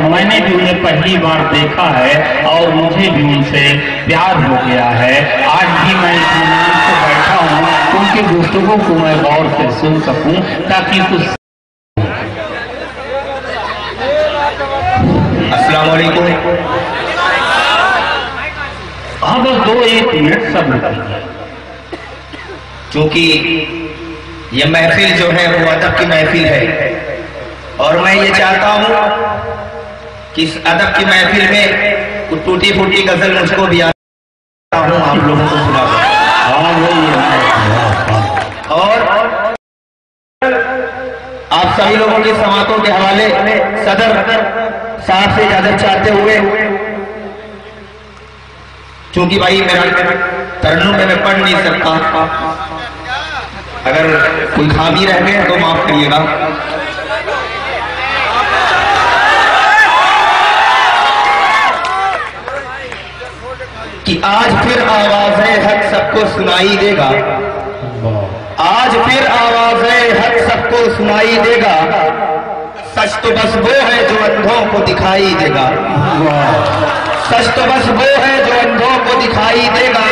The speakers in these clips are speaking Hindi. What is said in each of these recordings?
मैंने भी उन्हें पहली बार देखा है और मुझे भी उनसे प्यार हो गया है। आज भी मैं इत्मीनान से बैठा हूँ, उनकी गुफ्तगू को मैं गौर से सुन सकूं ताकि कुछ। अस्सलाम वालेकुम। हाँ बस 2-1 मिनट सब। क्योंकि ये महफिल जो है वो अदब की महफिल है और मैं ये चाहता हूँ कि इस अदब की महफिल में कुछ टूटी फूटी गजल मुझको भी आता हूँ, आप लोगों को सुना। और आप सभी लोगों की समातों के हवाले सदर साहब से इजाजत चाहते हुए, क्योंकि भाई मेरा तरन्नुम में मैं पढ़ नहीं सकता, अगर कोई खामी रह गए तो माफ करिएगा। कि आज फिर आवाज़े हक सबको सुनाई देगा, आज फिर आवाज़े हक सबको सुनाई देगा, सच तो बस वो है जो अंधों को दिखाई देगा, सच तो बस वो है जो अंधों को दिखाई देगा।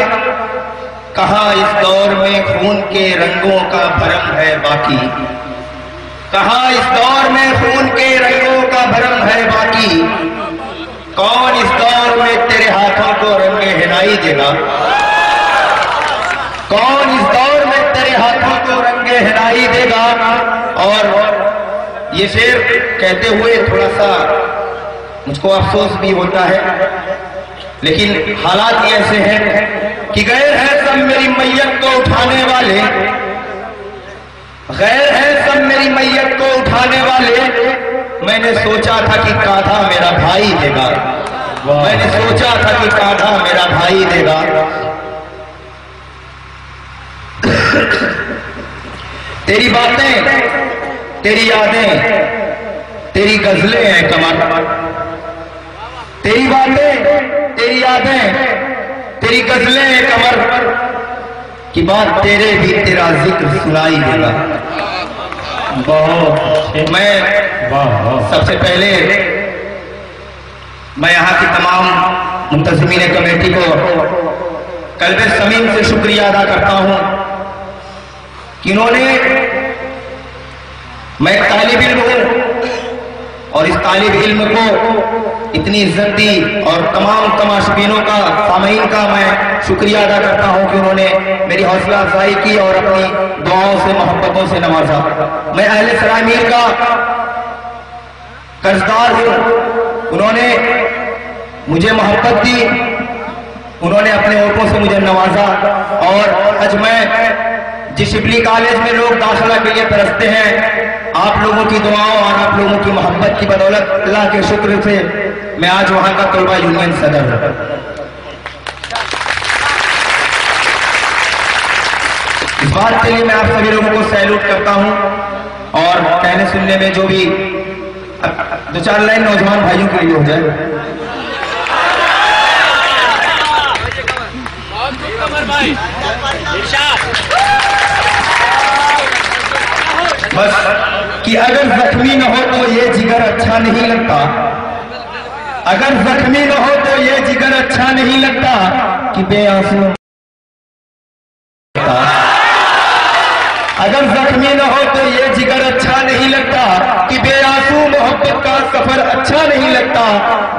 कहाँ इस दौर में खून के रंगों का भरम है बाकी, कहाँ इस दौर में खून के रंगों का भरम है बाकी, कौन इस दौर में तेरे हाथों को रंगे हिलाई देगा, कौन इस दौर में तेरे हाथों को रंगे हिलाई देगा। और ये शेर कहते हुए थोड़ा सा मुझको अफसोस भी होता है, लेकिन हालात ये ऐसे हैं कि गैर है सब मेरी मैयत को उठाने वाले, गैर है सब मेरी मैयत को उठाने वाले। मैंने सोचा था कि कांधा मेरा भाई देगा, मैंने सोचा था कि कांधा मेरा भाई देगा। तेरी बातें, तेरी यादें, तेरी गजलें हैं कमर, तेरी बातें, तेरी यादें, तेरी गजलें हैं कमर, की बात तेरे भी तेरा जिक्र सुनाई देगा। बहुत मैं सबसे पहले मैं यहाँ की तमाम मुंतज़िमीन कमेटी को कल्बे समीम से शुक्रिया अदा करता हूँ कि इन्होंने, मैं एक तालिब इल्म हूँ और इस तालिब इल्म को इतनी इज्जत दी और तमाम तमाशबीनों का, सामीन का मैं शुक्रिया अदा करता हूँ कि उन्होंने मेरी हौसला अफजाई की और अपनी दुआओं से, मोहब्बतों से नवाजा। मैं अहले सराय मीर का कर्जदार हूँ, उन्होंने मुझे मोहब्बत दी, उन्होंने अपने ओठों से मुझे नवाजा। और आज मैं जिस शिबली कॉलेज में लोग दाखिला के लिए तरसते हैं, आप लोगों की दुआओं और आप लोगों की मोहब्बत की बदौलत, अल्लाह के शुक्र से मैं आज वहां का तलबा यूनियन सदर हूं। इस बात के लिए मैं आप सभी लोगों को सैल्यूट करता हूं। और कहने सुनने में जो भी 2-4 लाइन नौजवान भाइयों के लिए हो जाए। बस कि अगर जख्मी न हो तो ये जिगर अच्छा नहीं लगता, अगर जख्मी न हो तो ये जिगर अच्छा नहीं लगता, कि बेआंसू, अगर जख्मी न हो तो ये जिगर अच्छा नहीं लगता, कि बेआंसू मोहब्बत का सफर अच्छा नहीं लगता।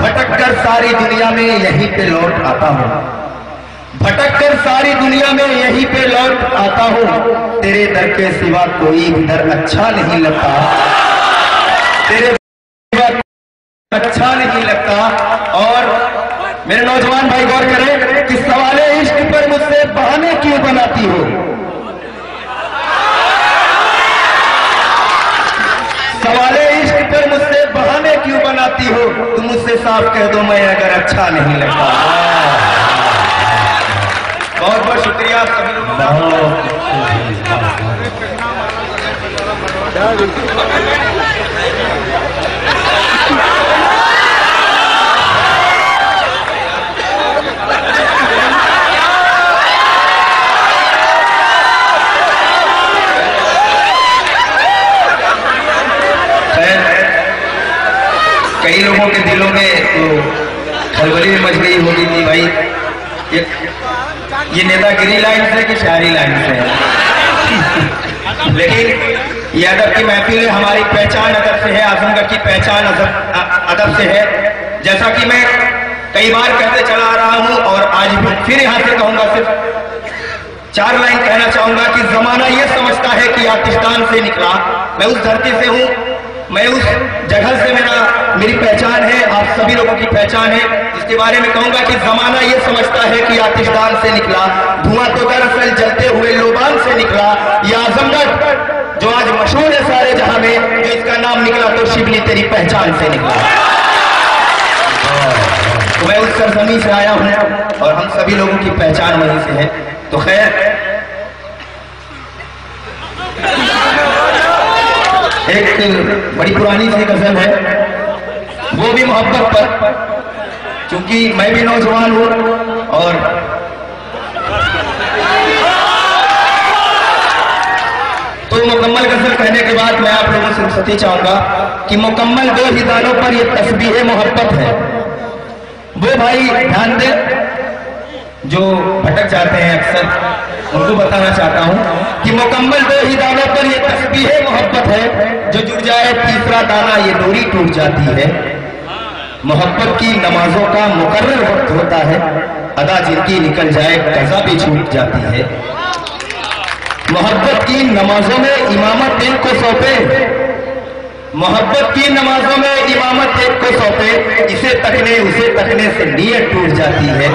भटक कर सारी दुनिया में यहीं पे लौट आता हूँ, भटक कर सारी दुनिया में यहीं पे लौट आता हूँ। तेरे दर के सिवा कोई भी दर अच्छा नहीं लगता, तेरे सिवा अच्छा नहीं लगता। और मेरे नौजवान भाई गौर करें कि सवाले इश्क पर मुझसे बहाने क्यों बनाती हो, सवाले इश्क पर मुझसे बहाने क्यों बनाती हो। तुम मुझसे साफ कह दो मैं अगर अच्छा नहीं लगता। बहुत बहुत शुक्रिया सभी लोगों का। कई लोगों के दिलों में तो खलबली में मच गई होगी कि भाई ये नेतागिरी लाइन से कि शायरी लाइन से है। लेकिन ये अदब की महफिल है, हमारी पहचान अदब से है, आजमगढ़ की पहचान अदब से है। जैसा कि मैं कई बार कहते चला आ रहा हूं और आज भी फिर यहां से कहूंगा, सिर्फ 4 लाइन कहना चाहूंगा कि जमाना ये समझता है कि आतिशदान से निकला। मैं उस धरती से हूं, मैं उस जगह से मेरी पहचान है, आप सभी लोगों की पहचान है, जिसके बारे में कहूंगा कि जमाना ये समझता है कि आतिशदान से निकला। धुआं तो दरअसल जलते हुए लोबान से निकला। ये आजमगढ़ जो आज मशहूर है सारे जहां में, जो इसका नाम निकला तो शिवली तेरी पहचान से निकला। तो मैं उस सरजमी से आया हूं और हम सभी लोगों की पहचान वहीं से है। तो खैर, एक बड़ी पुरानी सी गजल है, वो भी मोहब्बत पर, क्योंकि मैं भी नौजवान हूं और तो मुकम्मल गजल कहने के बाद मैं आप लोगों से रुखसती चाहूंगा कि मुकम्मल 2 ही दानों पर ये तस्बीह मोहब्बत है। वो भाई ध्यान दे जो भटक जाते हैं अक्सर, उनको बताना चाहता हूं कि मुकम्मल 2 ही दानों पर ये तस्बीह मोहब्बत है। जो जुड़ जाए तीसरा दाना ये डोरी टूट जाती है। मोहब्बत की नमाजों का मुकर्रर वक्त होता है, अदा जिनकी निकल जाए कज़ा भी छूट जाती है। मोहब्बत की नमाजों में इमामत एक को सौंपे, मोहब्बत की नमाजों में इमामत एक को सौंपे, इसे तकने उसे तकने से नीयत टूट जाती है।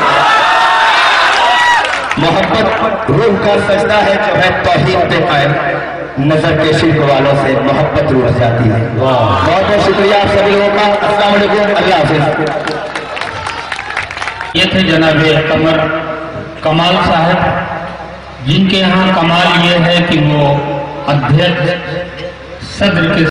मोहब्बत रूह का सजदा है जो है तौहीद पे कायम, नजर के शिल्प वालों से मोहब्बत रूठ जाती है। बहुत बहुत शुक्रिया आप सभी लोगों का। अस्सलाम वालेकुम, अल्लाह हाफिज। ये थे जनाबे कमर कमाल साहब, जिनके यहाँ कमाल ये है कि वो अध्यक्ष सदर के